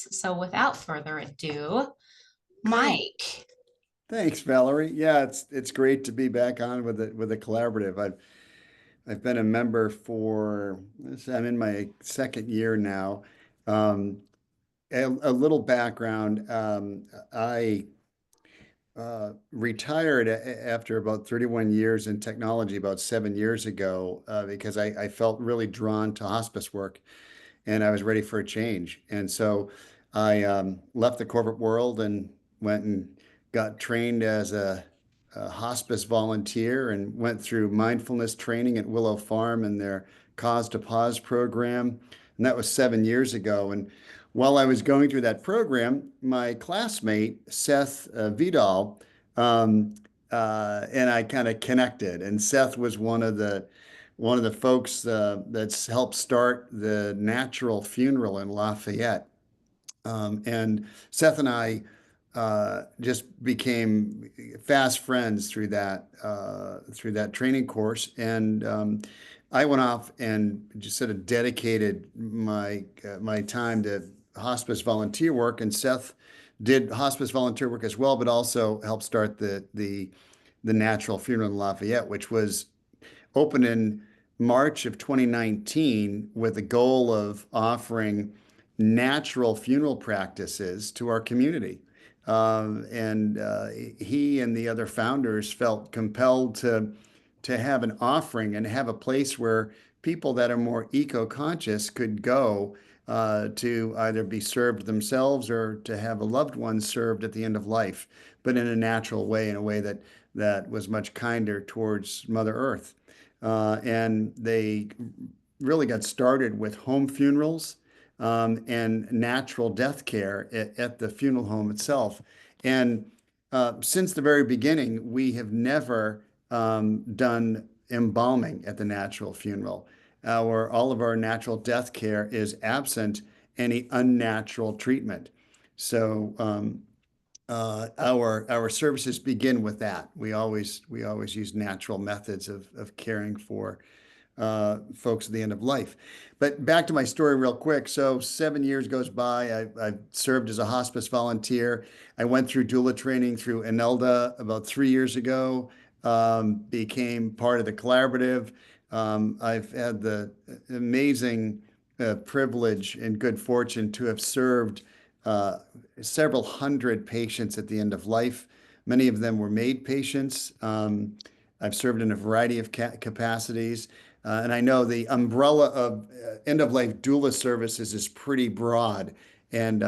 us. So without further ado, Mike. Thanks, Valerie. Yeah, it's great to be back on with the collaborative. I've been a member for I'm in my second year now. Um, a little background. I retired after about 31 years in technology about 7 years ago because I felt really drawn to hospice work and I was ready for a change. And so I left the corporate world and went and got trained as a hospice volunteer and went through mindfulness training at Willow Farm and their Cause to Pause program. And that was 7 years ago. And while I was going through that program, my classmate, Seth Vidal, um, and I kind of connected. And Seth was one of the folks that's helped start the Natural Funeral in Lafayette. And Seth and I just became fast friends through that training course. And I went off and just sort of dedicated my time to hospice volunteer work. And Seth did hospice volunteer work as well, but also helped start the Natural Funeral in Lafayette, which was opened in March of 2019 with the goal of offering natural funeral practices to our community. And he and the other founders felt compelled to have an offering and have a place where people that are more eco-conscious could go to either be served themselves or to have a loved one served at the end of life, but in a natural way, in a way that was much kinder towards Mother Earth. And they really got started with home funerals and natural death care at the funeral home itself. And since the very beginning, we have never done embalming at the natural funeral. All of our natural death care is absent any unnatural treatment. So our services begin with that. We always use natural methods of caring for folks at the end of life. But back to my story real quick. So 7 years goes by. I've served as a hospice volunteer. I went through doula training through Enelda about 3 years ago. Became part of the collaborative. I've had the amazing privilege and good fortune to have served uh, several hundred patients at the end of life. Many of them were MAID patients. I've served in a variety of capacities. And I know the umbrella of end-of-life doula services is pretty broad. And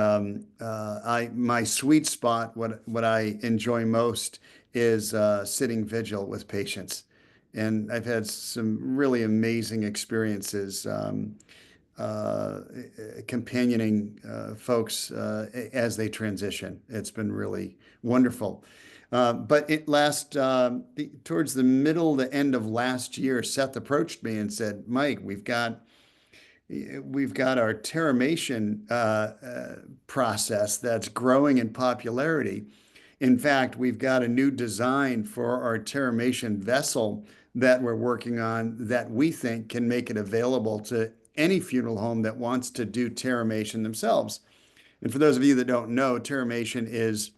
my sweet spot, what I enjoy most, is sitting vigil with patients. And I've had some really amazing experiences uh, companioning folks as they transition. It's been really wonderful. But towards the middle, the end of last year, Seth approached me and said, Mike, we've got our terramation process that's growing in popularity. In fact, we've got a new design for our terramation vessel that we're working on that we think can make it available to any funeral home that wants to do terramation themselves. And for those of you that don't know, terramation is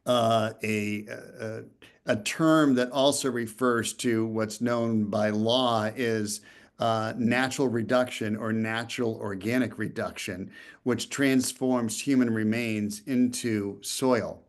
uh, a, a a term that also refers to what's known by law is natural reduction or natural organic reduction, which transforms human remains into soil.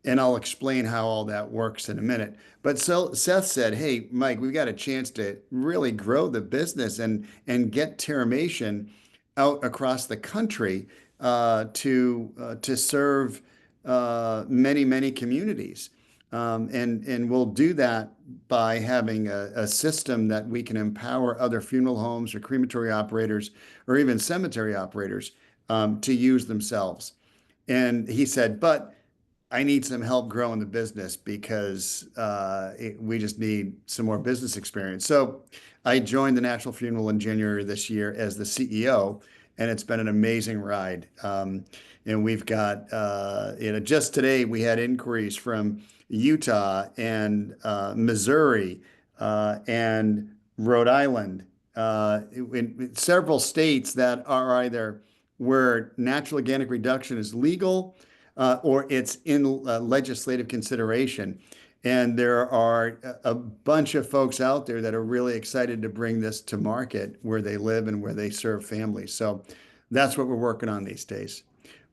And I'll explain how all that works in a minute. But so Seth said, "Hey, Mike, we've got a chance to really grow the business and get Terramation out across the country to serve many communities, and we'll do that by having a system that we can empower other funeral homes or crematory operators or even cemetery operators to use themselves." And he said, "But." I need some help growing the business because we just need some more business experience. So I joined the Natural Funeral in January of this year as the CEO, and it's been an amazing ride. And we've got, just today we had inquiries from Utah and Missouri and Rhode Island, in several states that are either where natural organic reduction is legal or it's in legislative consideration. And there are a bunch of folks out there that are really excited to bring this to market where they live and where they serve families. So that's what we're working on these days.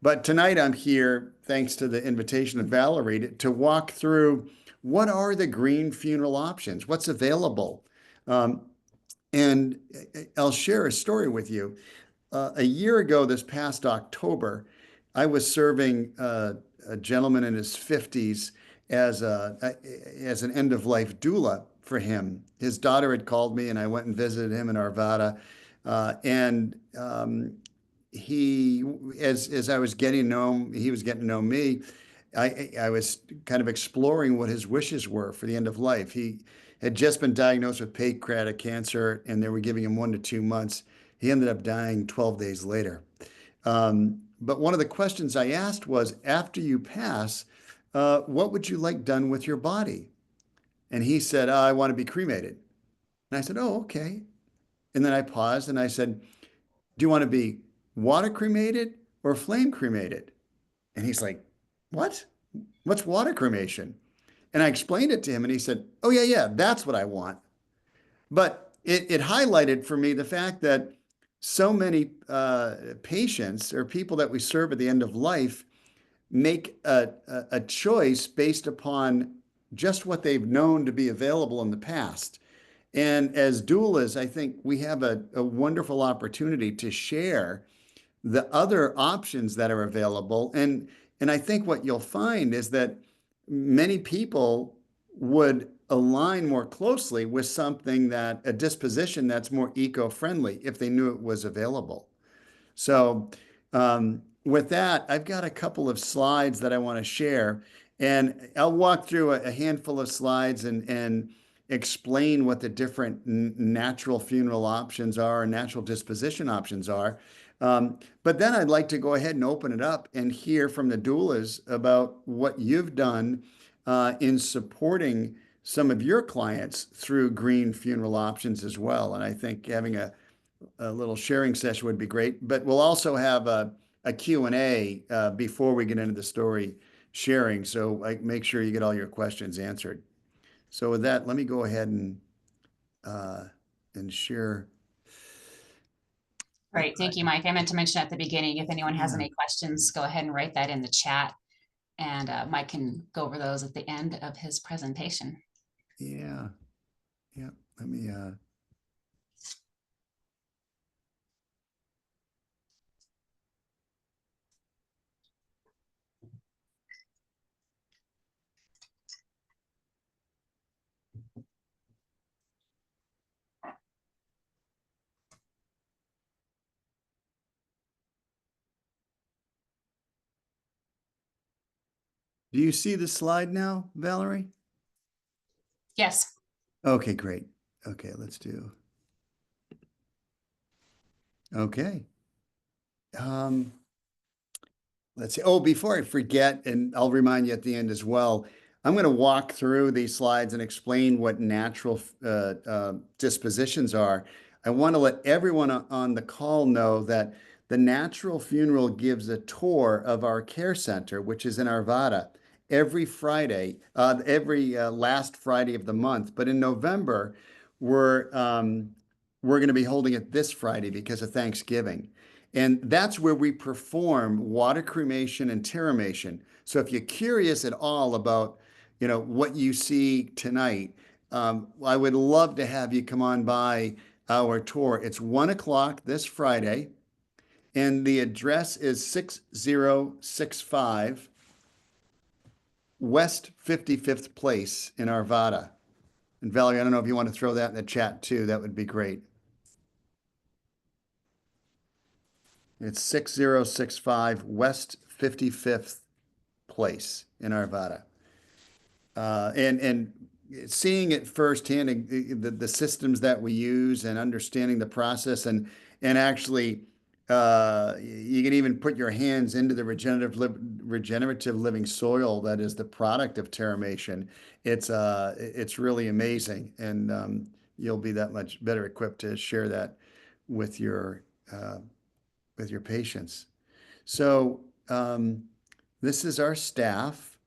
But tonight I'm here, thanks to the invitation of Valerie, to walk through what are the green funeral options, what's available. And I'll share a story with you. A year ago, this past October, I was serving a gentleman in his 50s as an end of life doula for him. His daughter had called me, and I went and visited him in Arvada. And he, as I was getting to know him, he was getting to know me. I was kind of exploring what his wishes were for the end of life. He had just been diagnosed with pancreatic cancer, and they were giving him 1 to 2 months. He ended up dying 12 days later. But one of the questions I asked was, after you pass, what would you like done with your body? And he said, I want to be cremated. And I said, oh, okay. And then I paused and I said, do you want to be water cremated or flame cremated? And he's like, what? What's water cremation? And I explained it to him and he said, oh, yeah, that's what I want. But it highlighted for me the fact that so many patients or people that we serve at the end of life make a choice based upon just what they've known to be available in the past. And as doulas, I think we have a wonderful opportunity to share the other options that are available. And I think what you'll find is that many people would align more closely with something that a disposition that's more eco-friendly if they knew it was available. So with that, I've got a couple of slides that I want to share, and I'll walk through a handful of slides and explain what the different natural funeral options are and natural disposition options are. But then I'd like to go ahead and open it up and hear from the doulas about what you've done in supporting some of your clients through green funeral options as well. And I think having a little sharing session would be great. But we'll also have a Q&A before we get into the story sharing. So make sure you get all your questions answered. So with that, let me go ahead and share. Great. Thank you, Mike. I meant to mention at the beginning, if anyone has Yeah. any questions, go ahead and write that in the chat. And Mike can go over those at the end of his presentation. Yeah. Let me do you see the slide now, Valerie? Yes. Okay, great. Okay, let's do. Okay. Let's see. Oh, before I forget, and I'll remind you at the end as well, I'm going to walk through these slides and explain what natural dispositions are. I want to let everyone on the call know that the Natural Funeral gives a tour of our care center, which is in Arvada, every Friday, every last Friday of the month. But in November, we're going to be holding it this Friday because of Thanksgiving. And that's where we perform water cremation and terramation. So if you're curious at all about, what you see tonight, I would love to have you come on by our tour. It's 1 o'clock this Friday, and the address is 6065 West 55th Place in Arvada. And Valerie, I don't know if you want to throw that in the chat too. That would be great. It's 6065 West 55th Place in Arvada. And seeing it firsthand, the systems that we use and understanding the process and actually you can even put your hands into the regenerative living soil that is the product of terramation. It's really amazing, and you'll be that much better equipped to share that with your with your patients. So this is our staff.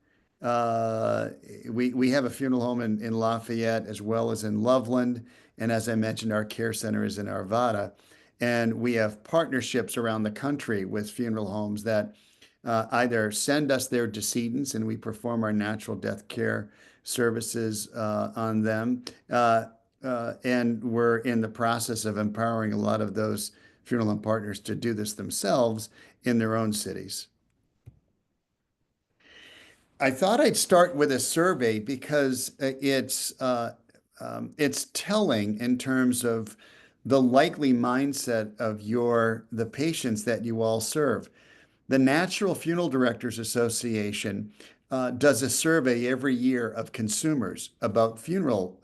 Uh, we have a funeral home in Lafayette as well as in Loveland. And as I mentioned, our care center is in Arvada. And we have partnerships around the country with funeral homes that either send us their decedents and we perform our natural death care services on them. And we're in the process of empowering a lot of those funeral home partners to do this themselves in their own cities. I thought I'd start with a survey because it's telling in terms of the likely mindset of the patients that you all serve. The Natural Funeral Directors Association does a survey every year of consumers about funeral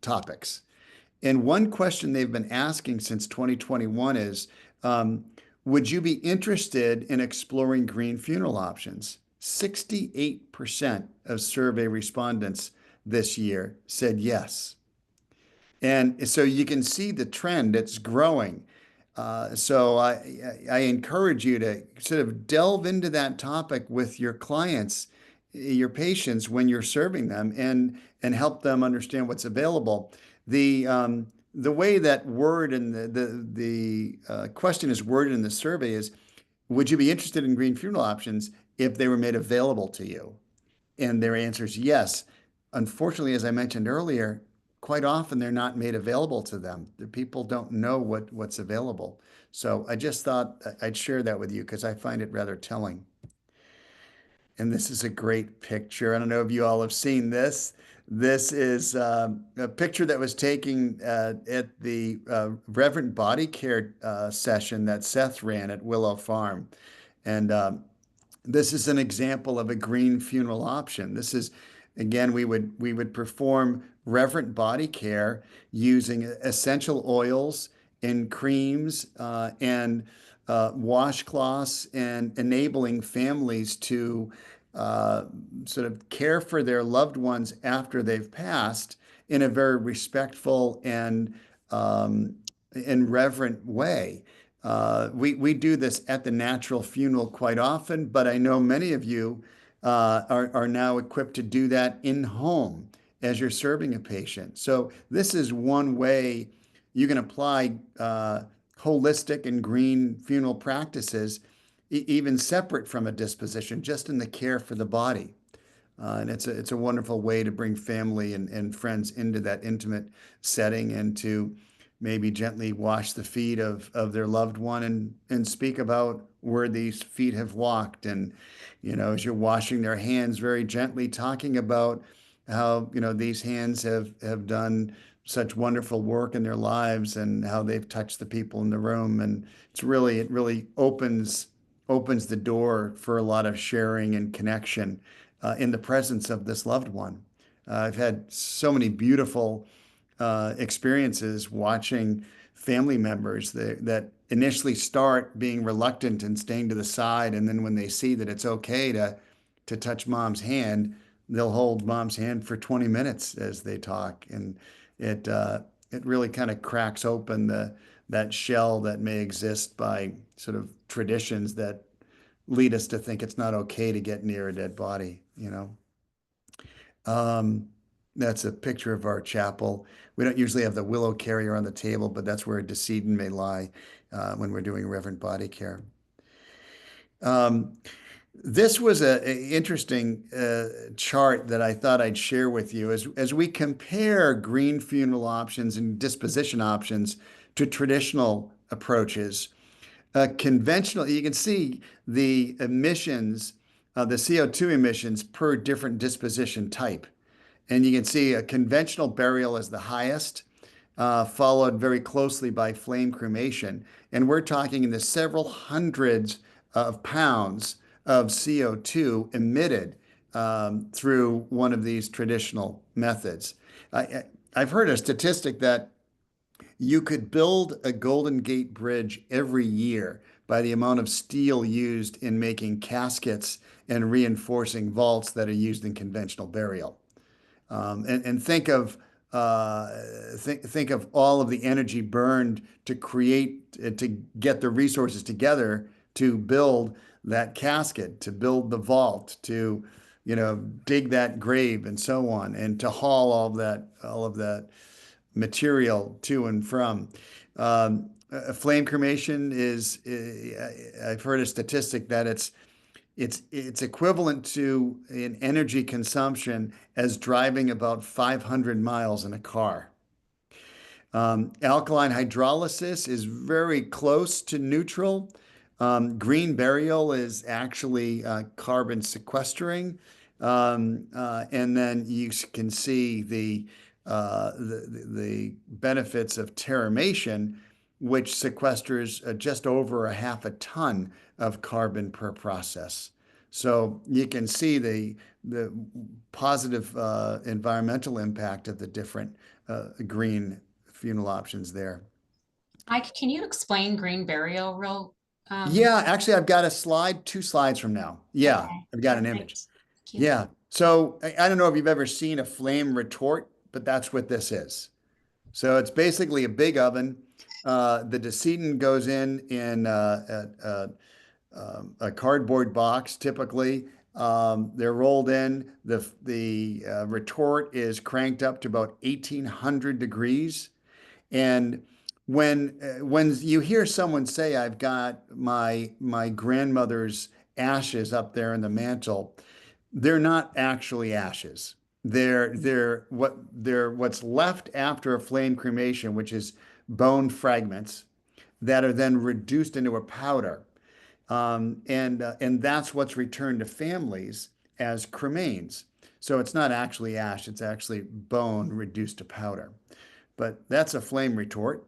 topics. And one question they've been asking since 2021 is, would you be interested in exploring green funeral options? 68% of survey respondents this year said yes. And so you can see the trend, it's growing. So I encourage you to sort of delve into that topic with your clients, your patients when you're serving them, and help them understand what's available. The way that word and the question is worded in the survey is, would you be interested in green funeral options if they were made available to you? And their answer is yes. Unfortunately, as I mentioned earlier, quite often they're not made available to them. The people don't know what's available. So I just thought I'd share that with you because I find it rather telling. And this is a great picture. I don't know if you all have seen this. This is a picture that was taken at the Reverent Body Care session that Seth ran at Willow Farm. And this is an example of a green funeral option. This is, again, we would perform reverent body care using essential oils and creams and washcloths, and enabling families to sort of care for their loved ones after they've passed in a very respectful and reverent way. We do this at the Natural Funeral quite often, but I know many of you are now equipped to do that in home as you're serving a patient. So this is one way you can apply holistic and green funeral practices, even separate from a disposition, just in the care for the body. And it's a wonderful way to bring family and friends into that intimate setting, and to maybe gently wash the feet of their loved one, and speak about where these feet have walked. And, as you're washing their hands, very gently talking about how, these hands have done such wonderful work in their lives, and how they've touched the people in the room. And it really opens the door for a lot of sharing and connection in the presence of this loved one. I've had so many beautiful experiences watching family members that initially start being reluctant and staying to the side, and then when they see that it's okay to touch mom's hand, they'll hold mom's hand for 20 minutes as they talk, and it really kind of cracks open that shell that may exist by sort of traditions that lead us to think it's not okay to get near a dead body. That's a picture of our chapel. We don't usually have the willow carrier on the table, but that's where a decedent may lie when we're doing reverent body care. This was an interesting chart that I thought I'd share with you as we compare green funeral options and disposition options to traditional approaches. Conventional, you can see the emissions, the CO2 emissions per different disposition type. And you can see a conventional burial is the highest, followed very closely by flame cremation. And we're talking in the several hundreds of pounds of CO2 emitted through one of these traditional methods. I've heard a statistic that you could build a Golden Gate Bridge every year by the amount of steel used in making caskets and reinforcing vaults that are used in conventional burial. And think of think of all of the energy burned to create, to get the resources together to build that casket, to build the vault, to, dig that grave and so on, and to haul all of that material to and from. Flame cremation is, I've heard a statistic that it's equivalent to an energy consumption as driving about 500 miles in a car. Alkaline hydrolysis is very close to neutral. Green burial is actually carbon sequestering. And then you can see the benefits of terramation, which sequesters just over a half a ton of carbon per process. So you can see the positive environmental impact of the different green funeral options there. Mike, can you explain green burial real? Yeah, actually, I've got a slide, 2 slides from now. Yeah, Okay, I've got an image. perfect. Thank you. Yeah. So I don't know if you've ever seen a flame retort, but that's what this is. So it's basically a big oven. The decedent goes in a cardboard box, typically. They're rolled in. The retort is cranked up to about 1800 degrees. And when you hear someone say, "I've got my grandmother's ashes up there in the mantle," they're not actually ashes. They're what's left after a flame cremation, which is bone fragments that are then reduced into a powder. And that's what's returned to families as cremains. So it's not actually ash, it's actually bone reduced to powder. But that's a flame retort.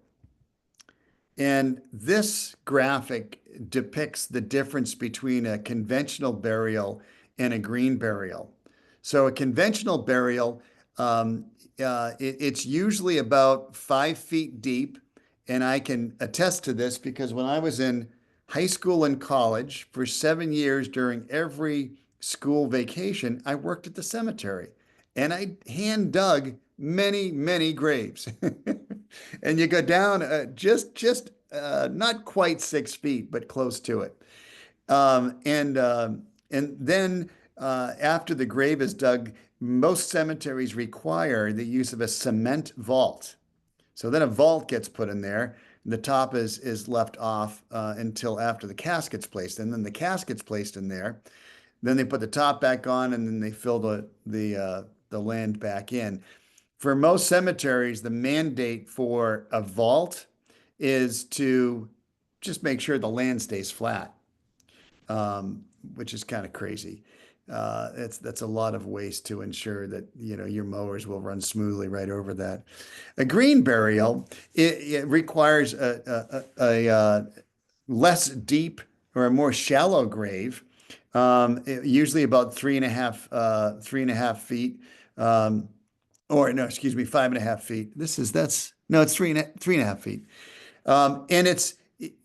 And this graphic depicts the difference between a conventional burial and a green burial. So a conventional burial, it's usually about 5 feet deep. And I can attest to this because when I was in high school and college for 7 years during every school vacation, I worked at the cemetery and I hand dug many, many graves. And you go down just not quite 6 feet, but close to it. And then after the grave is dug, most cemeteries require the use of a cement vault. So then a vault gets put in there. The top is left off until after the casket's placed, and then the casket's placed in there. Then they put the top back on, and then they fill the land back in. For most cemeteries, the mandate for a vault is to just make sure the land stays flat, which is kind of crazy. That's a lot of waste to ensure that your mowers will run smoothly right over that. A green burial it requires a less deep or a more shallow grave, usually about 3.5 feet, or no, excuse me, 5.5 feet. It's 3.5 feet, and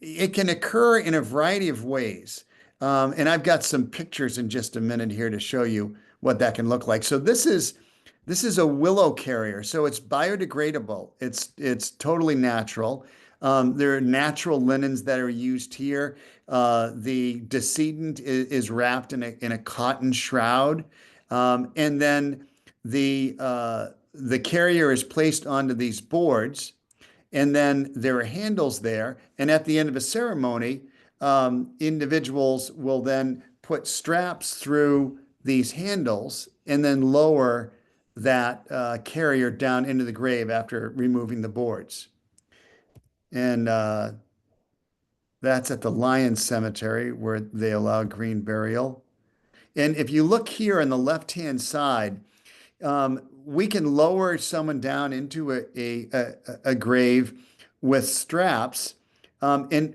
it can occur in a variety of ways. And I've got some pictures in just a minute here to show you what that can look like. So this is a willow carrier. So it's biodegradable. It's totally natural. There are natural linens that are used here. The decedent is wrapped in a cotton shroud, and then the carrier is placed onto these boards, and then there are handles there. And at the end of a ceremony, individuals will then put straps through these handles and then lower that carrier down into the grave after removing the boards. And that's at the Lions Cemetery where they allow green burial. And if you look here on the left-hand side, we can lower someone down into a grave with straps, and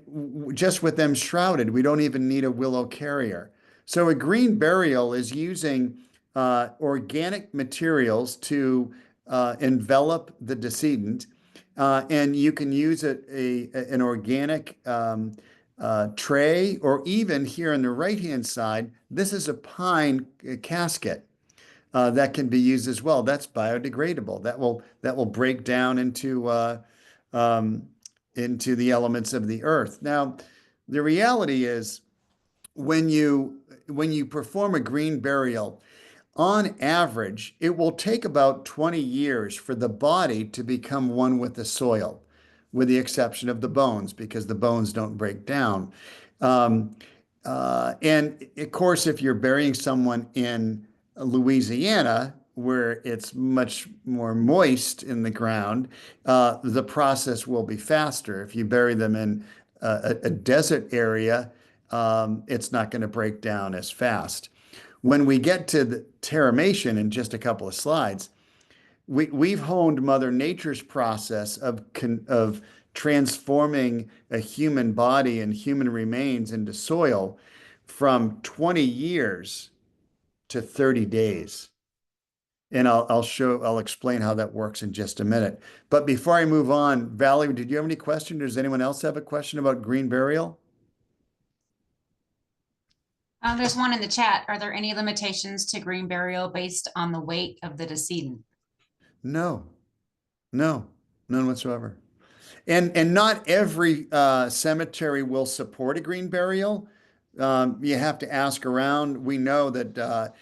just with them shrouded. We don't even need a willow carrier. So a green burial is using organic materials to envelop the decedent, and you can use an organic tray, or even here on the right-hand side, this is a pine casket. that can be used as well. That's biodegradable. That will break down um, into the elements of the earth. Now, the reality is when you perform a green burial, on average, it will take about 20 years for the body to become one with the soil, with the exception of the bones, because the bones don't break down. Um, and of course, if you're burying someone in Louisiana, where it's much more moist in the ground, the process will be faster. If you bury them in a desert area, it's not going to break down as fast. When we get to the terramation in just a couple of slides, we've honed Mother Nature's process of transforming a human body and human remains into soil from 20 years to 30 days. And I'll explain how that works in just a minute. But before I move on, Valerie, did you have any questions? Does anyone else have a question about green burial? There's one in the chat. Are there any limitations to green burial based on the weight of the decedent? No, no, none whatsoever. And not every cemetery will support a green burial. You have to ask around. We know that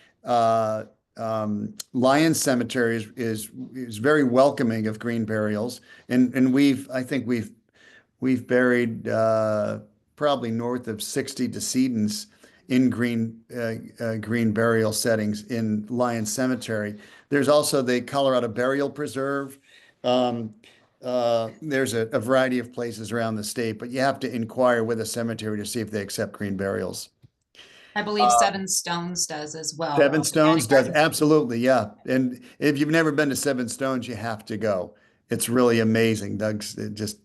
Lion Cemetery is very welcoming of green burials, and I think we've buried probably north of 60 decedents in green burial settings in Lion Cemetery. There's also the Colorado Burial Preserve. Um, there's a variety of places around the state, but you have to inquire with a cemetery to see if they accept green burials. I believe Seven Stones does as well. Seven Stones Botanic does, Gardens. absolutely, yeah. And if you've never been to Seven Stones, you have to go. It's really amazing. Doug's just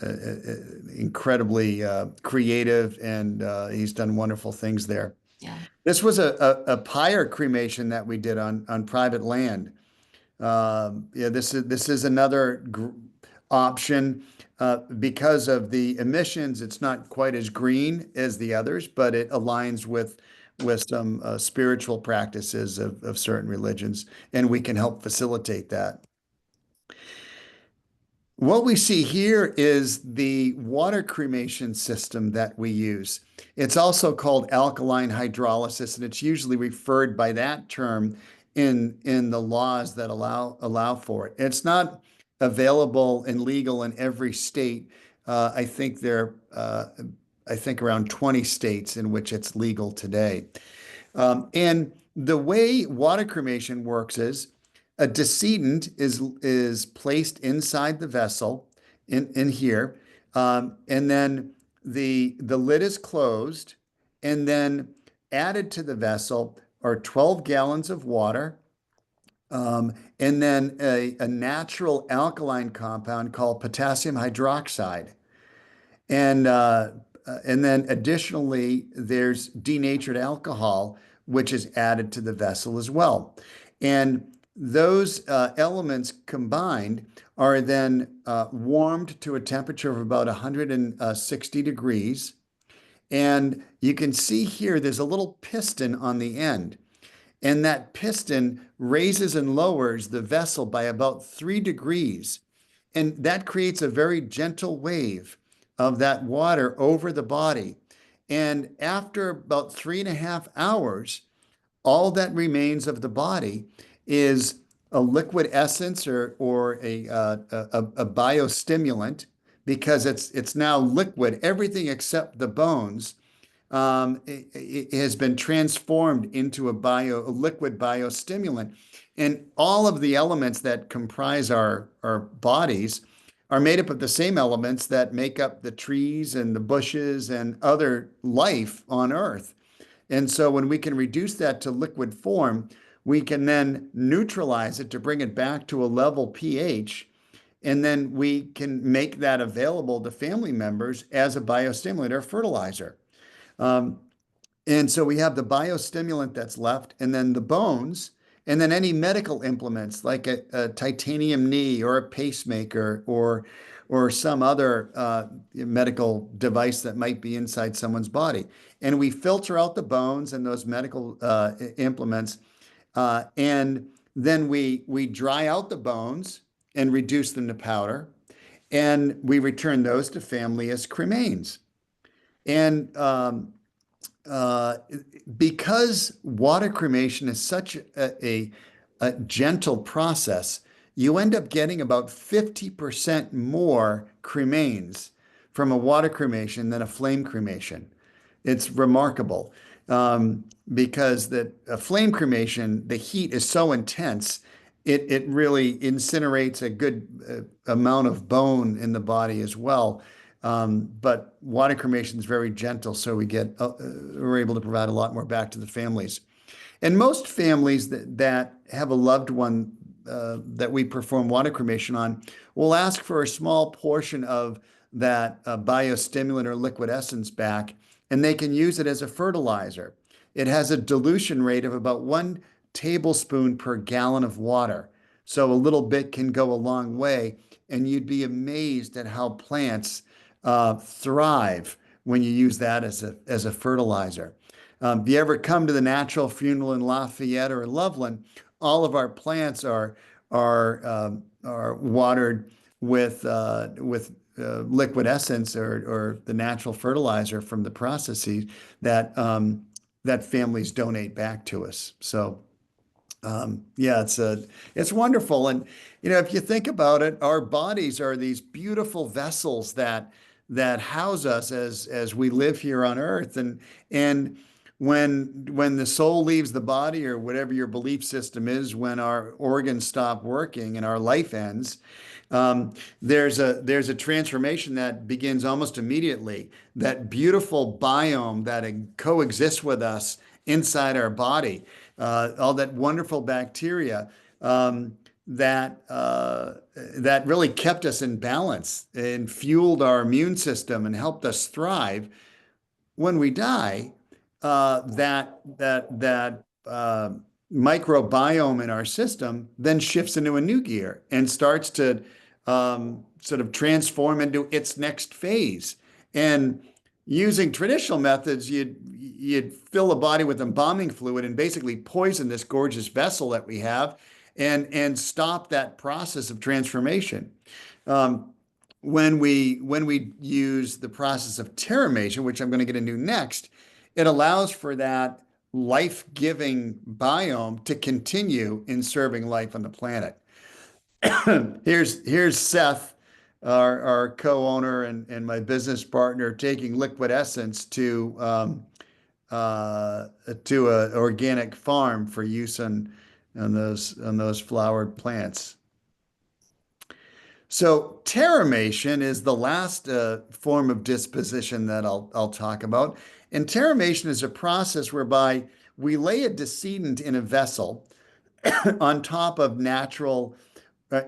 incredibly creative, and he's done wonderful things there. Yeah. This was a pyre cremation that we did on private land. Yeah, this is another option. Because of the emissions, it's not quite as green as the others, but it aligns with some spiritual practices of certain religions, and we can help facilitate that. What we see here is the water cremation system that we use. It's also called alkaline hydrolysis, and it's usually referred by that term in the laws that allow for it. It's not available and legal in every state. I think around 20 states in which it's legal today. And the way water cremation works is a decedent is placed inside the vessel in here, and then the lid is closed, and then added to the vessel are 12 gallons of water, and then a natural alkaline compound called potassium hydroxide. And then additionally, there's denatured alcohol, which is added to the vessel as well. And those elements combined are then warmed to a temperature of about 160 degrees. And you can see here, there's a little piston on the end. And that piston raises and lowers the vessel by about 3 degrees. And that creates a very gentle wave of that water over the body. And after about 3.5 hours, all that remains of the body is a liquid essence or a biostimulant, because it's now liquid. Everything except the bones it has been transformed into a liquid biostimulant. And all of the elements that comprise our bodies are made up of the same elements that make up the trees and the bushes and other life on Earth. And so when we can reduce that to liquid form, we can then neutralize it to bring it back to a level pH. And then we can make that available to family members as a biostimulant or fertilizer. And so we have the biostimulant that's left, and then the bones, and then any medical implements like a titanium knee or a pacemaker or some other medical device that might be inside someone's body. And we filter out the bones and those medical implements, And then we dry out the bones and reduce them to powder, and we return those to family as cremains. And uh, because water cremation is such a gentle process, you end up getting about 50% more cremains from a water cremation than a flame cremation. It's remarkable, because that a flame cremation, the heat is so intense, it really incinerates a good amount of bone in the body as well. But water cremation is very gentle, so we're able to provide a lot more back to the families. And most families that have a loved one that we perform water cremation on will ask for a small portion of that biostimulant or liquid essence back, and they can use it as a fertilizer. It has a dilution rate of about 1 tablespoon per gallon of water. So a little bit can go a long way, and you'd be amazed at how plants thrive when you use that as a fertilizer. If you ever come to the Natural Funeral in Lafayette or Loveland, all of our plants are watered with liquid essence or the natural fertilizer from the processes that that families donate back to us. So yeah, it's wonderful. And if you think about it, our bodies are these beautiful vessels that house us as we live here on earth. And when the soul leaves the body, or whatever your belief system is, when our organs stop working and our life ends, there's a transformation that begins almost immediately. That beautiful biome that coexists with us inside our body, all that wonderful bacteria, that really kept us in balance and fueled our immune system and helped us thrive. When we die, that microbiome in our system then shifts into a new gear and starts to sort of transform into its next phase. And using traditional methods, you'd fill a body with embalming fluid and basically poison this gorgeous vessel that we have, and stop that process of transformation. When we use the process of terramation, which I'm going to get into next, it allows for that life-giving biome to continue in serving life on the planet. Here's Seth, our co-owner and my business partner, taking liquid essence to an organic farm for use on those flowered plants. So terramation is the last form of disposition that I'll talk about. And terramation is a process whereby we lay a decedent in a vessel on top of natural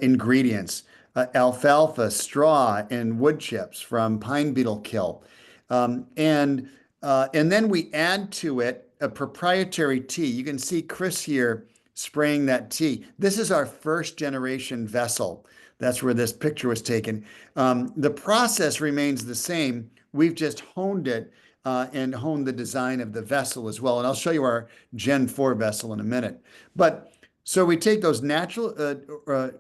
ingredients, alfalfa, straw, and wood chips from pine beetle kill. And then we add to it a proprietary tea. You can see Chris here spraying that tea. This is our first generation vessel. That's where this picture was taken. The process remains the same. We've just honed it and honed the design of the vessel as well. And I'll show you our Gen 4 vessel in a minute. So we take those natural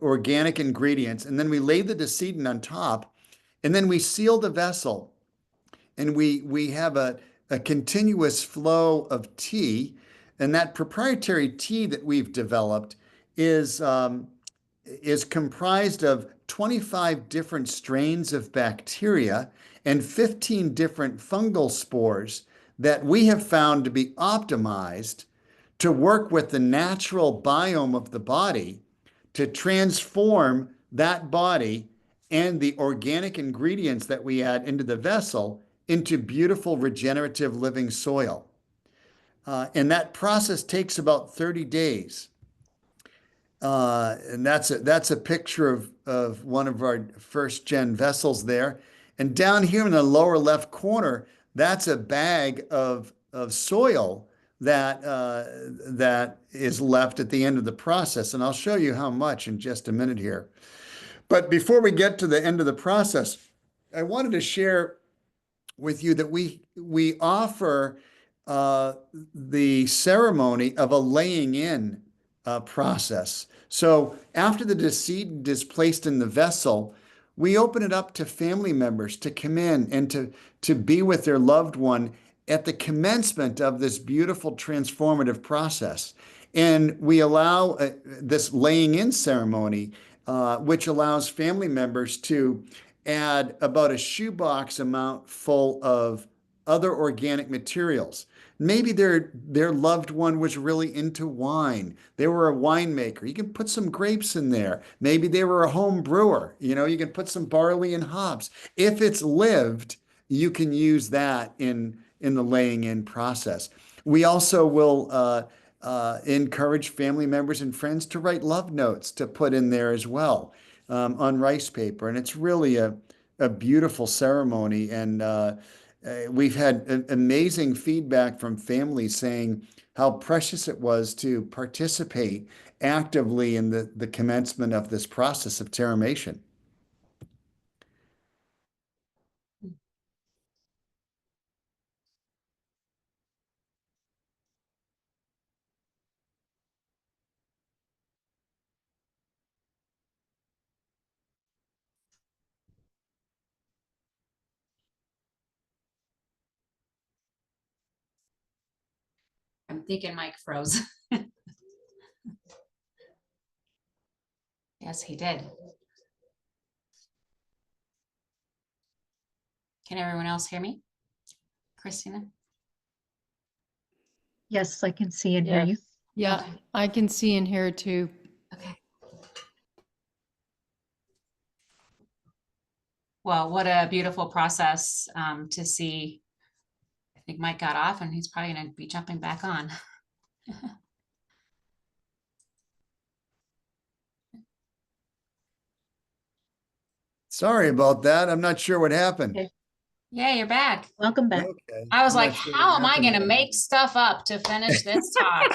organic ingredients, and then we lay the decedent on top, and then we seal the vessel. And we have a continuous flow of tea. And that proprietary tea that we've developed is comprised of 25 different strains of bacteria and 15 different fungal spores that we have found to be optimized to work with the natural biome of the body to transform that body and the organic ingredients that we add into the vessel into beautiful regenerative living soil. And that process takes about 30 days. And that's a picture of one of our first gen vessels there. And down here in the lower left corner, that's a bag of soil that is left at the end of the process. And I'll show you how much in just a minute here. But before we get to the end of the process, I wanted to share with you that we offer the ceremony of a laying in process. So after the decedent is placed in the vessel, we open it up to family members to come in and to be with their loved one at the commencement of this beautiful transformative process. And we allow this laying in ceremony, which allows family members to add about a shoebox amount full of other organic materials. Maybe their loved one was really into wine. They were a winemaker. You can put some grapes in there. Maybe they were a home brewer. You can put some barley and hops. If it's lived, you can use that in the laying in process. We also will encourage family members and friends to write love notes to put in there as well, on rice paper. And it's really a beautiful ceremony. And we've had amazing feedback from families saying how precious it was to participate actively in the commencement of this process of terramation. I'm thinking Mike froze. Yes, he did. Can everyone else hear me? Christina? Yes, I can see and hear you. Yeah, Okay. I can see and hear too. Okay. Well, what a beautiful process to see. I think Mike got off and he's probably going to be jumping back on. Sorry about that. I'm not sure what happened. Okay. Yeah, you're back. Welcome back. Okay. I was I'm not like, sure how what am I happened going to there. make stuff up to finish this talk?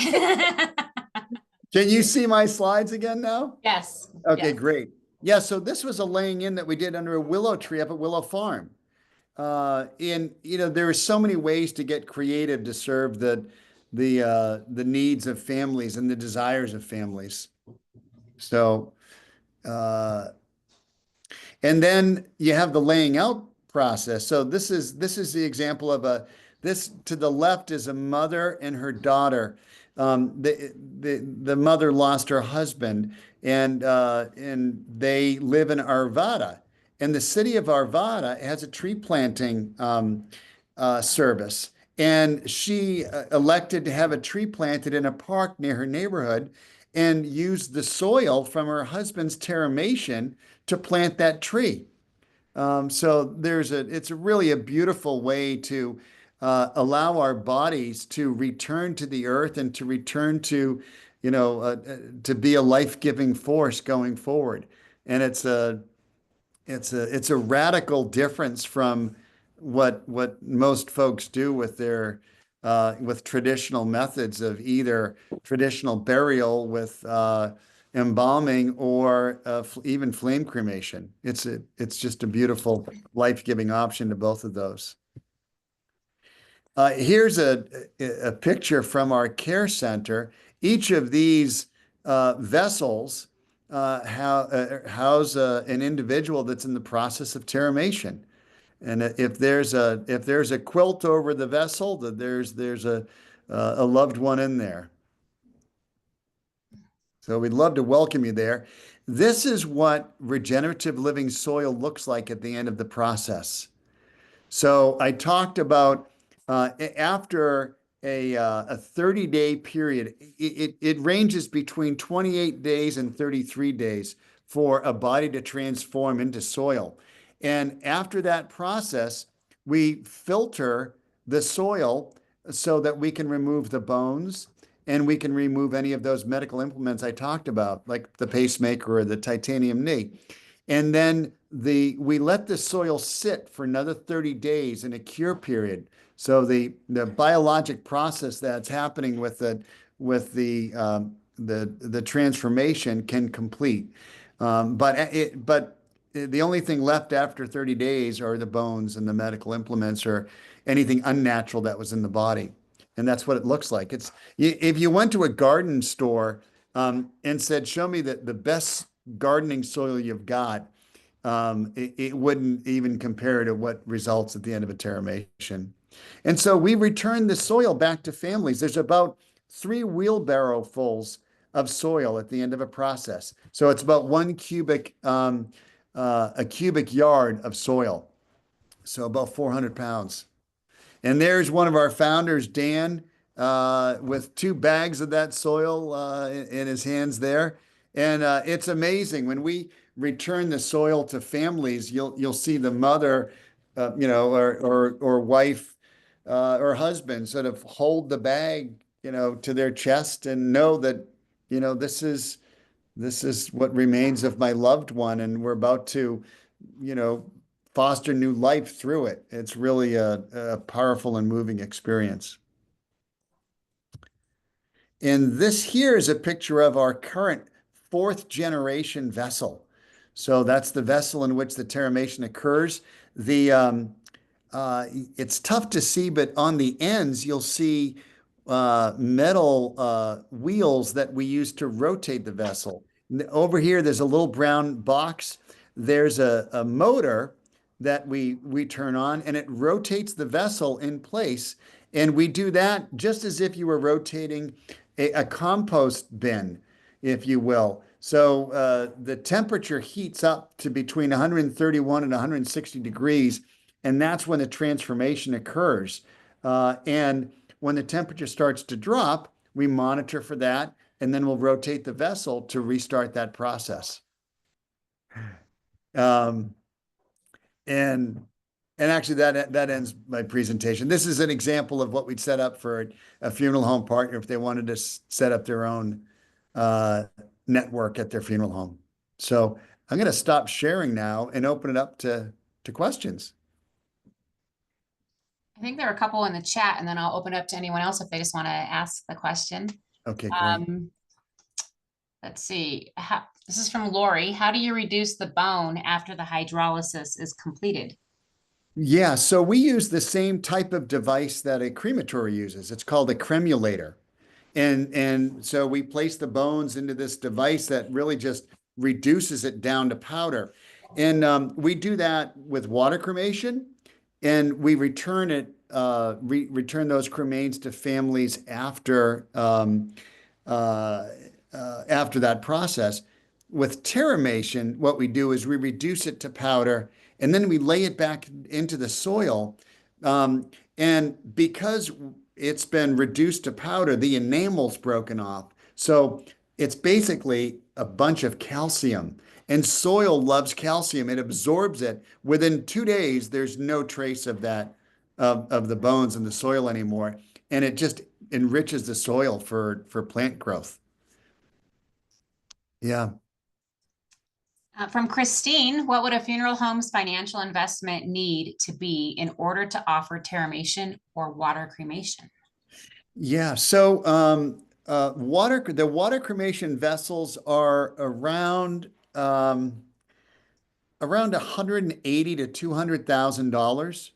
Can you see my slides again now? Yes. Okay, yes. great. Yeah, so this was a laying in that we did under a willow tree up at Willow Farm. And there are so many ways to get creative to serve the needs of families and the desires of families. So, and then you have the laying out process. So this is the example of this to the left is a mother and her daughter. The mother lost her husband, and they live in Arvada. And the city of Arvada has a tree planting service. And she elected to have a tree planted in a park near her neighborhood and used the soil from her husband's terramation to plant that tree. So it's really a beautiful way to allow our bodies to return to the earth and to return to, to be a life-giving force going forward. And it's a radical difference from what most folks do with their with traditional methods of either traditional burial with embalming or even flame cremation. It's just a beautiful life-giving option to both of those. Here's a picture from our care center. Each of these vessels house an individual that's in the process of terramation. And if there's a quilt over the vessel, that there's a loved one in there. So we'd love to welcome you there. This is what regenerative living soil looks like at the end of the process. So I talked about after a 30-day period, it ranges between 28 days and 33 days for a body to transform into soil. And after that process, we filter the soil so that we can remove the bones and we can remove any of those medical implements I talked about, like the pacemaker or the titanium knee. And then we let the soil sit for another 30 days in a cure period. So the biologic process that's happening with the transformation can complete. But the only thing left after 30 days are the bones and the medical implements or anything unnatural that was in the body. And that's what it looks like. If you went to a garden store and said, show me the best gardening soil you've got. It wouldn't even compare to what results at the end of a terramation. And so we returned the soil back to families. There's about 3 wheelbarrow fulls of soil at the end of a process. So it's about a cubic yard of soil. So about 400 pounds. And there's one of our founders, Dan, with 2 bags of that soil in his hands there. And it's amazing when we return the soil to families. You'll see the mother, or wife or husband sort of hold the bag, to their chest and know that, this is what remains of my loved one, and we're about to, foster new life through it. It's really a powerful and moving experience. And this here is a picture of our current 4th generation vessel. So that's the vessel in which the terramation occurs. It's tough to see, but on the ends, you'll see metal wheels that we use to rotate the vessel. Over here, there's a little brown box. There's a motor that we turn on, and it rotates the vessel in place. And we do that just as if you were rotating a compost bin, if you will. So the temperature heats up to between 131 and 160 degrees, and that's when the transformation occurs. And when the temperature starts to drop, we monitor for that, and then we'll rotate the vessel to restart that process. And actually that ends my presentation. This is an example of what we'd set up for a funeral home partner if they wanted to set up their own network at their funeral home. So I'm going to stop sharing now and open it up to questions. I think there are a couple in the chat, and then I'll open up to anyone else if they just want to ask the question. Okay, great. Let's see. This is from Lori. How do you reduce the bone after the hydrolysis is completed? Yeah, so we use the same type of device that a crematory uses. It's called a cremulator. And so we place the bones into this device that really just reduces it down to powder. And we do that with water cremation, and we return it, return those cremains to families after that process. With terramation, what we do is we reduce it to powder, and then we lay it back into the soil. And because it's been reduced to powder, the enamel's broken off. So it's basically a bunch of calcium. And soil loves calcium. It absorbs it. Within 2 days, there's no trace of that, of the bones in the soil anymore. And it just enriches the soil for plant growth. Yeah. From Christine, what would a funeral home's financial investment need to be in order to offer terramation or water cremation? Yeah, so the water cremation vessels are around $180,000 to $200,000.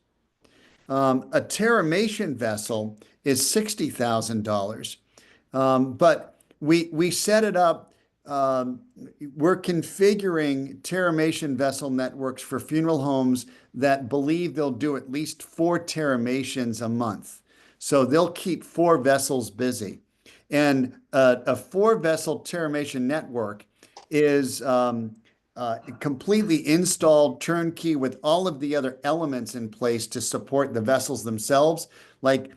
A terramation vessel is $60,000. But we set it up. We're configuring terramation vessel networks for funeral homes that believe they'll do at least 4 terramations a month. So they'll keep 4 vessels busy. And a 4-vessel terramation network is completely installed turnkey with all of the other elements in place to support the vessels themselves. Like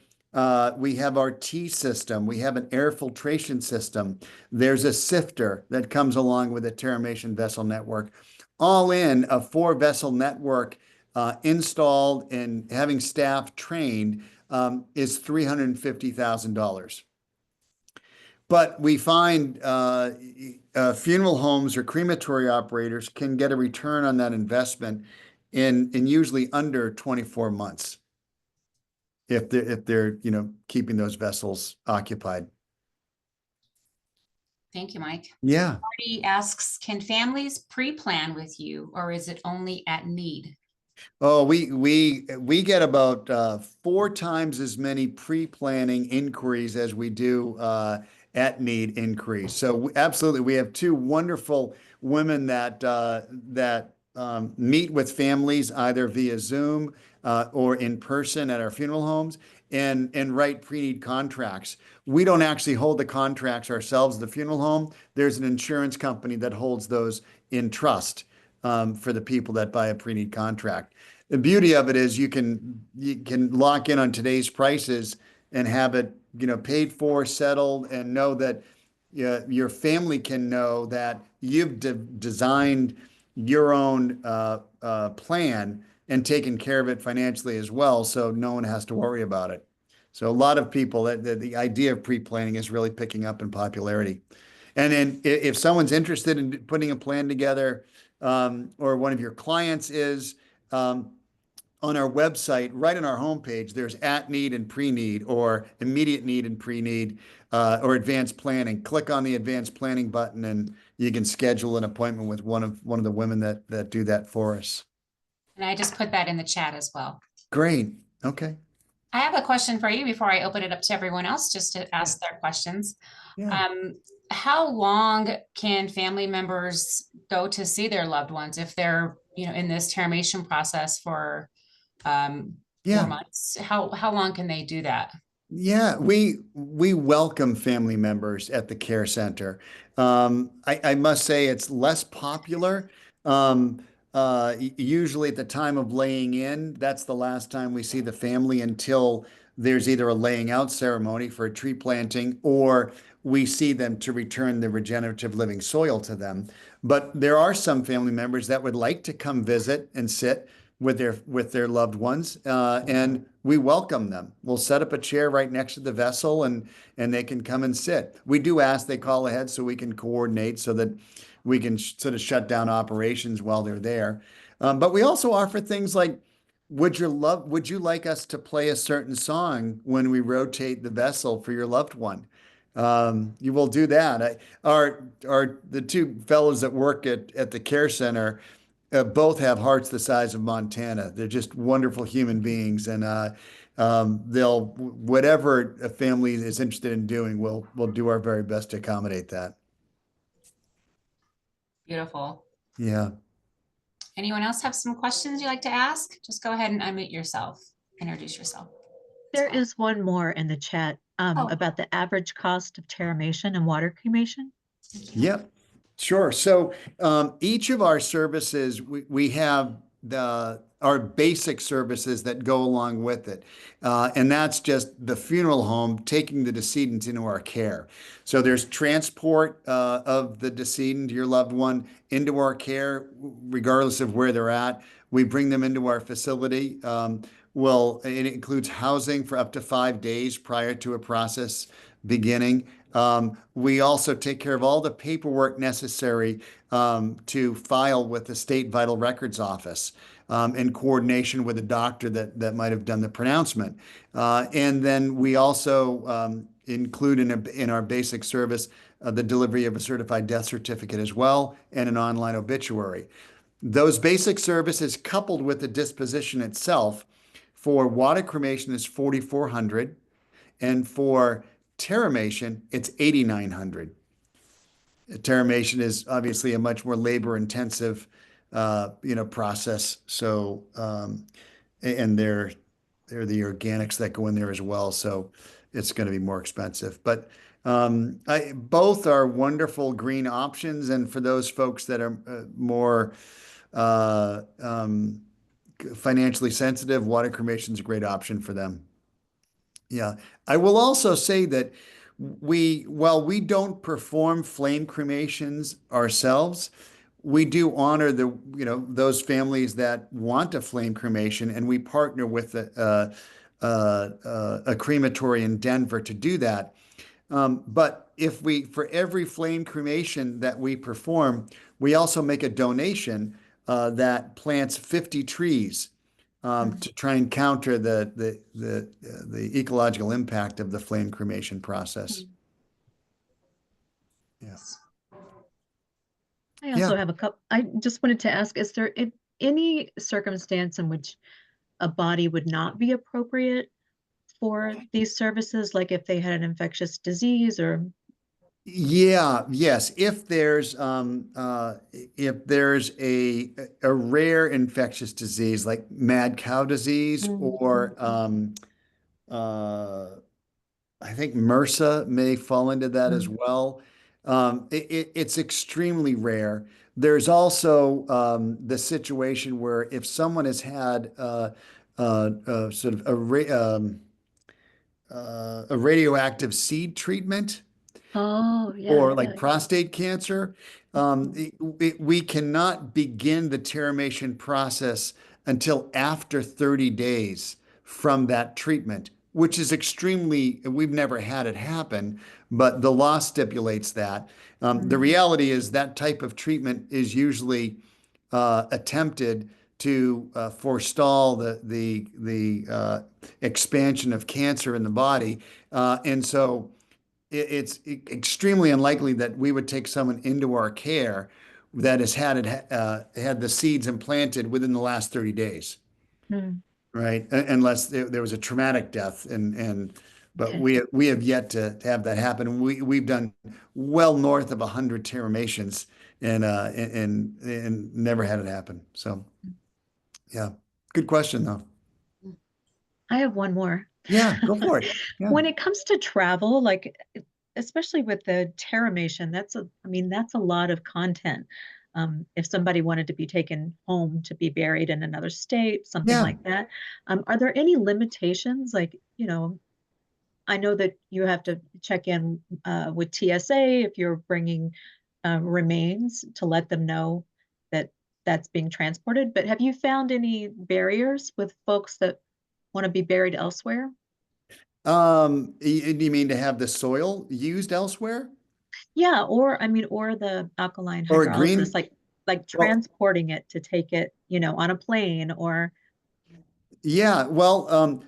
we have our T system, we have an air filtration system. There's a sifter that comes along with a terramation vessel network. All in a 4-vessel network installed and having staff trained is $350,000. But we find funeral homes or crematory operators can get a return on that investment in usually under 24 months if they're keeping those vessels occupied. Thank you, Mike. Yeah. Marty asks, can families pre-plan with you, or is it only at need? Oh, we get about 4 times as many pre-planning inquiries as we do at need increase. So absolutely, we have two wonderful women that meet with families either via Zoom or in person at our funeral homes and write pre-need contracts. We don't actually hold the contracts ourselves at the funeral home. There's an insurance company that holds those in trust for the people that buy a pre-need contract. The beauty of it is you can lock in on today's prices and have it, paid for, settled, and know that your family can know that you've designed your own plan and taken care of it financially as well, so no one has to worry about it. So a lot of people, the idea of pre-planning is really picking up in popularity. And then if someone's interested in putting a plan together, or one of your clients is, on our website, right on our homepage, there's at need and pre-need, or immediate need and pre-need, or advanced planning. Click on the advanced planning button and you can schedule an appointment with one of the women that do that for us. And I just put that in the chat as well. Great. Okay. I have a question for you before I open it up to everyone else, just to ask their questions. Yeah. How long can family members go to see their loved ones if they're, in this termination process for 4 months? How long can they do that? Yeah, we welcome family members at the care center. I must say it's less popular. Usually at the time of laying in, that's the last time we see the family until there's either a laying out ceremony for a tree planting, or we see them to return the regenerative living soil to them. But there are some family members that would like to come visit and sit with their loved ones, and we welcome them. We'll set up a chair right next to the vessel, and they can come and sit. We do ask they call ahead so we can coordinate, so that we can sort of shut down operations while they're there. But we also offer things like, would you like us to play a certain song when we rotate the vessel for your loved one? You will do that. The two fellows that work at the care center both have hearts the size of Montana. They're just wonderful human beings, and they'll, whatever a family is interested in doing, we'll do our very best to accommodate that. Beautiful. Yeah. Anyone else have some questions you'd like to ask? Just go ahead and unmute yourself. Introduce yourself. There is one more in the chat about the average cost of terramation and water cremation. Yep. Sure. So each of our services, we have our basic services that go along with it. And that's just the funeral home taking the decedent into our care. So there's transport of the decedent, your loved one, into our care, regardless of where they're at. We bring them into our facility. It includes housing for up to 5 days prior to a process beginning. We also take care of all the paperwork necessary to file with the State Vital Records Office in coordination with a doctor that might have done the pronouncement. And then we also include in our basic service the delivery of a certified death certificate as well, and an online obituary. Those basic services, coupled with the disposition itself, for water cremation is $4,400, and for terramation, it's $8,900. Terramation is obviously a much more labor-intensive, process. So, and they're the organics that go in there as well. So it's going to be more expensive. But both are wonderful green options, and for those folks that are more financially sensitive, water cremation is a great option for them. Yeah, I will also say that while we don't perform flame cremations ourselves, we do honor those families that want a flame cremation, and we partner with a crematory in Denver to do that. But for every flame cremation that we perform, we also make a donation that plants 50 trees to try and counter the ecological impact of the flame cremation process. Yes. I also have a couple. I just wanted to ask: is there any circumstance in which a body would not be appropriate for these services, like if they had an infectious disease or Yes. If there's a rare infectious disease like mad cow disease or uh, I think MRSA may fall into that as well. It's extremely rare. There's also the situation where if someone has had sort of a radioactive seed treatment, Oh, yeah, or yeah. like prostate cancer, we cannot begin the termination process until after 30 days from that treatment, which is extremely, we've never had it happen, but the law stipulates that. The reality is that type of treatment is usually attempted to forestall the expansion of cancer in the body. And so it's extremely unlikely that we would take someone into our care that has had the seeds implanted within the last 30 days, Mm, right? Unless there was a traumatic death, but okay. we have yet to have that happen. We've done well north of 100 terminations and never had it happen. So yeah, good question though. I have one more. Yeah, go for it. Yeah. When it comes to travel, like especially with the Terramation, I mean, that's a lot of content. If somebody wanted to be taken home to be buried in another state, something Yeah. like that, are there any limitations? Like, I know that you have to check in with TSA if you're bringing remains to let them know that that's being transported. But have you found any barriers with folks that want to be buried elsewhere? You mean to have the soil used elsewhere Yeah, or I mean, or the alkaline or a hydrolysis, green? like Well, transporting it to take it, on a plane or yeah, well,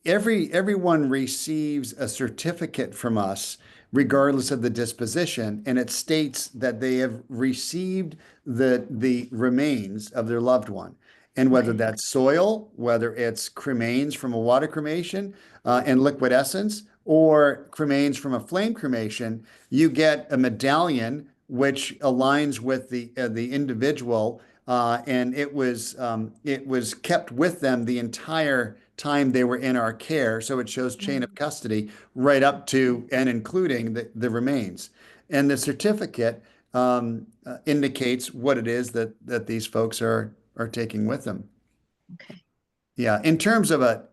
everyone receives a certificate from us, regardless of the disposition, and it states that they have received the remains of their loved one. And whether okay. that's soil, whether it's cremains from a water cremation and liquid essence, or cremains from a flame cremation, you get a medallion which aligns with the individual and it was kept with them the entire time they were in our care. So it shows chain of Mm, custody right up to and including the remains. And the certificate indicates what it is that these folks are taking with them. okay. Yeah, in terms of a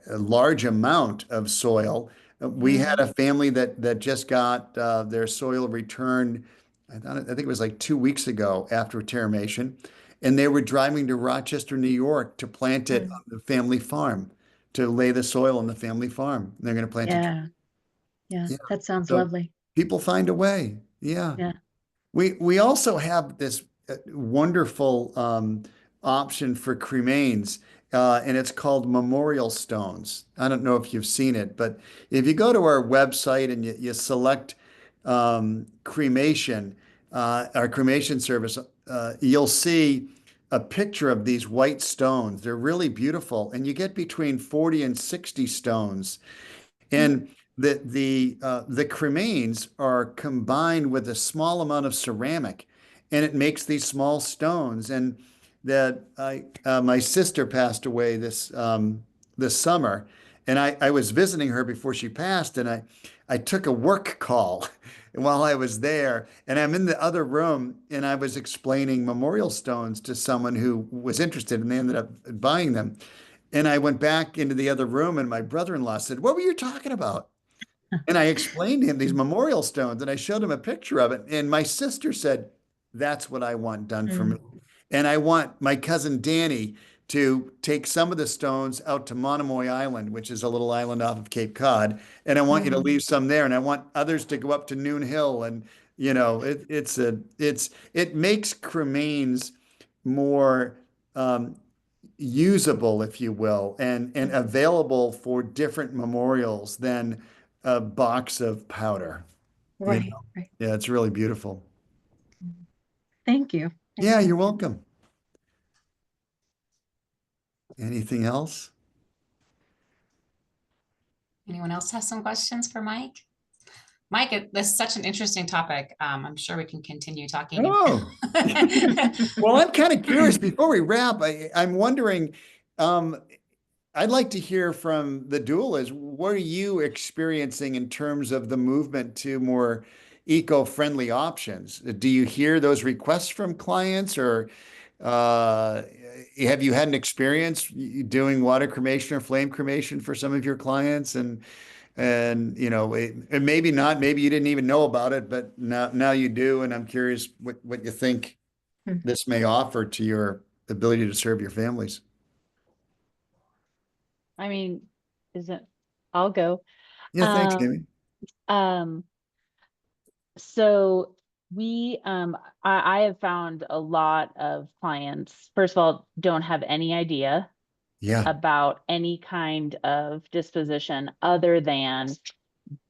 large amount of soil, we had Mm, a family that just got their soil returned. I think it was like 2 weeks ago after termination, and they were driving to Rochester, New York, to plant it mm, on the family farm, to lay the soil on the family farm. They're going to plant a tree. yeah, yeah, Yeah, that sounds so lovely. people find a way. Yeah. Yeah. We also have this wonderful option for cremains, and it's called memorial stones. I don't know if you've seen it, but if you go to our website and you select cremation, our cremation service, you'll see a picture of these white stones. They're really beautiful, and you get between 40 and 60 stones. Mm, And the cremains are combined with a small amount of ceramic, and it makes these small stones. And that I my sister passed away this summer, and I was visiting her before she passed, and I took a work call while I was there, and I'm in the other room, and I was explaining memorial stones to someone who was interested, and they ended up buying them. And I went back into the other room, and my brother-in-law said, "What were you talking about?" And I explained to him these memorial stones, and I showed him a picture of it. And my sister said, "That's what I want done for me." mm, And I want my cousin Danny to take some of the stones out to Monomoy Island, which is a little island off of Cape Cod, and I want you to mm, leave some there, and I want others to go up to Noon Hill, and it makes cremains more usable, if you will, and mm. available for different memorials than a box of powder. You Right, know, right. yeah, it's really beautiful. Mm. Thank you. Yeah, Thank you. you're welcome. Anything else? Anyone else have some questions for Mike? Mike, this is such an interesting topic. I'm sure we can continue talking. Oh, well, I'm kind of curious before we wrap, I'm wondering, I'd like to hear from the doulas. What are you experiencing in terms of the movement to more eco-friendly options? Do you hear those requests from clients, or have you had an experience doing water cremation or flame cremation for some of your clients? And and maybe not, maybe you didn't even know about it, but now you do, and I'm curious what you think this may offer to your ability to serve your families. I mean, isn't, I'll go. Yeah, thanks, Um, Amy. um, so I have found a lot of clients, first of all, don't have any idea Yeah, about any kind of disposition other than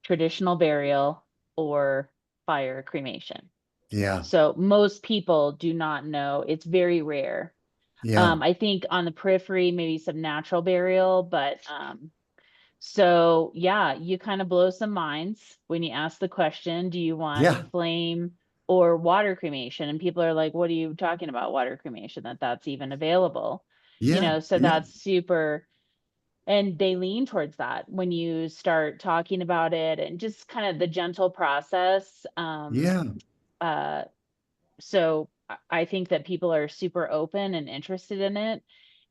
traditional burial or fire cremation. yeah, So most people do not know. It's very rare. yeah, I think on the periphery, maybe some natural burial, but so yeah, you kind of blow some minds when you ask the question, do you want yeah, flame or water cremation? And people are like, what are you talking about, water cremation, that's even available? yeah, So yeah, that's super, and they lean towards that when you start talking about it and just kind of the gentle process. yeah, Uh, so I think that people are super open and interested in it,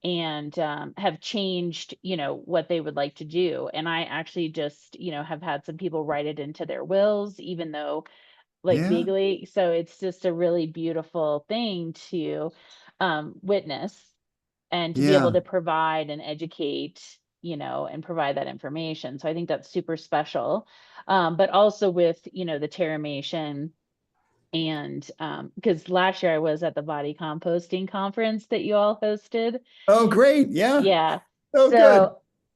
and have changed, what they would like to do. And I actually just, have had some people write it into their wills, even though like yeah, legally. So it's just a really beautiful thing to witness and to be able yeah, to provide and educate, and provide that information. So I think that's super special. But also with, the Terramation, and because last year I was at the body composting conference that you all hosted. oh, great, yeah, Yeah. oh, good,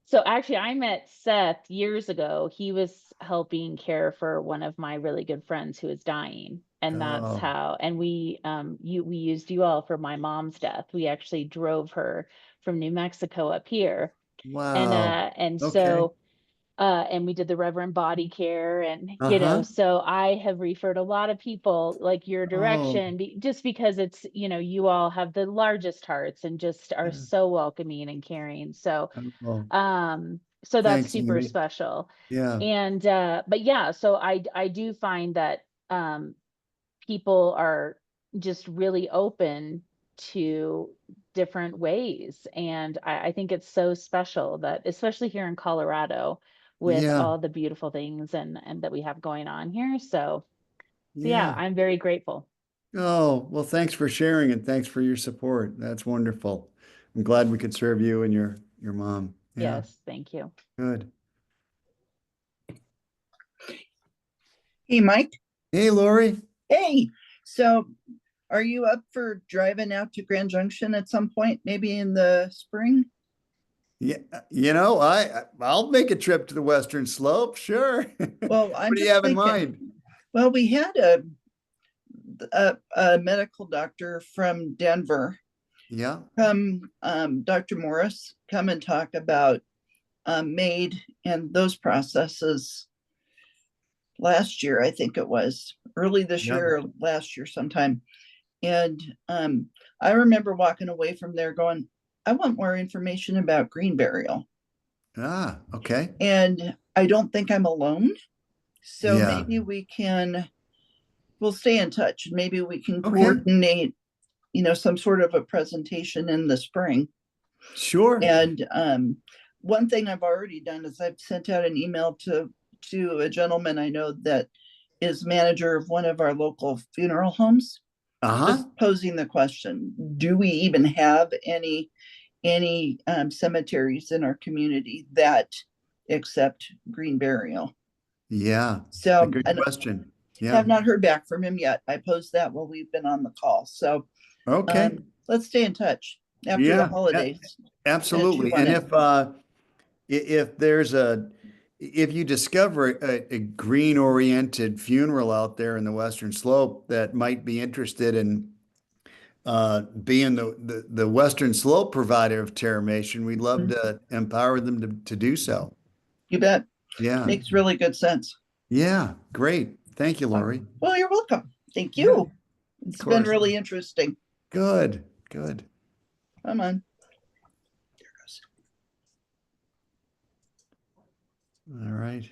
So actually I met Seth years ago. He was helping care for one of my really good friends who was dying. And that's oh, how, and we used you all for my mom's death. We actually drove her from New Mexico up here. wow, And okay, so and we did the Reverend Body Care, and uh-huh, so I have referred a lot of people like your oh, direction, just because it's, you all have the largest hearts and just are yeah, so welcoming and caring. So oh, so that's thanks, super Amy, special. yeah, And but yeah, so I do find that um people are just really open to different ways. And I think it's so special that, especially here in Colorado, with yeah, all the beautiful things and that we have going on here. So yeah, yeah. I'm very grateful. Oh, well, thanks for sharing and thanks for your support. That's wonderful. I'm glad we could serve you and your mom. Yeah, Yes, thank you. good. Hey, Mike. Hey, Lori. Hey, so are you up for driving out to Grand Junction at some point, maybe in the spring? Yeah, I'll make a trip to the Western Slope, sure. Well, What I'm do you just have in thinking, mind? well, we had a medical doctor from Denver Yeah, come, Dr. Morris, come and talk about MAID and those processes last year, I think it was early this yeah. year or last year sometime. And I remember walking away from there going, I want more information about green burial. Ah, okay. And I don't think I'm alone. So Yeah, maybe we'll stay in touch. Maybe we can okay, coordinate, some sort of a presentation in the spring. sure. And one thing I've already done is I've sent out an email to a gentleman I know that is manager of one of our local funeral homes, Uh-huh. just posing the question, do we even have any cemeteries in our community that accept green burial? Yeah, it's a So good I question. Yeah, have not heard back from him yet. I posed that while we've been on the call. So okay. let's stay in touch after the Yeah, holidays. absolutely. on And it. if you discover a green oriented funeral out there in the Western Slope that might be interested in being the Western Slope provider of Terramation, we'd love to empower them to do so. You bet. Yeah, Makes really good sense. Yeah, great. Thank you, Lori. Well, you're welcome. Thank Yeah, you. It's been course. really interesting. Good, good. Come on. All right.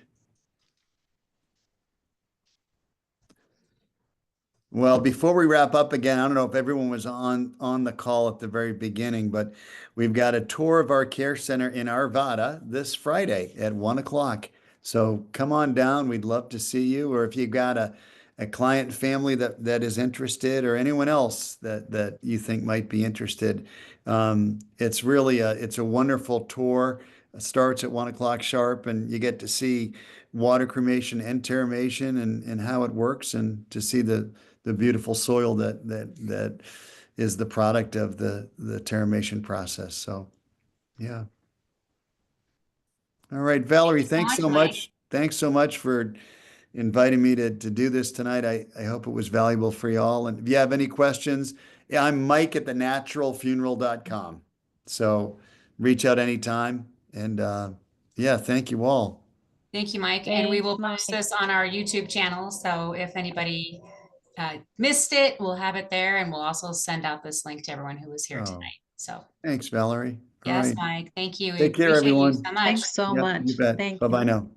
Well, before we wrap up again, I don't know if everyone was on the call at the very beginning, but we've got a tour of our care center in Arvada this Friday at 1 o'clock. So come on down. We'd love to see you. Or if you've got a client family that is interested, or anyone else that you think might be interested, it's really it's a wonderful tour. It starts at 1 o'clock sharp, and you get to see water cremation and terramation and how it works, and to see the beautiful soil that is the product of the terramation process. So, yeah. All right, Valerie, thanks much, so Mike. much. Thanks so much for inviting me to do this tonight. I hope it was valuable for you all. And if you have any questions, yeah, I'm Mike at thenaturalfuneral.com. So reach out anytime. And yeah, thank you all. Thank you, Mike. And we Thanks, will post Mike. this on our YouTube channel. So if anybody missed it, we'll have it there. And we'll also send out this link to everyone who was here Oh, tonight. So thanks, Valerie. All yes, right. Mike, thank you. We Take care, appreciate you everyone. so much. Thanks so Yep, much. you bet. Thank you. Bye-bye now.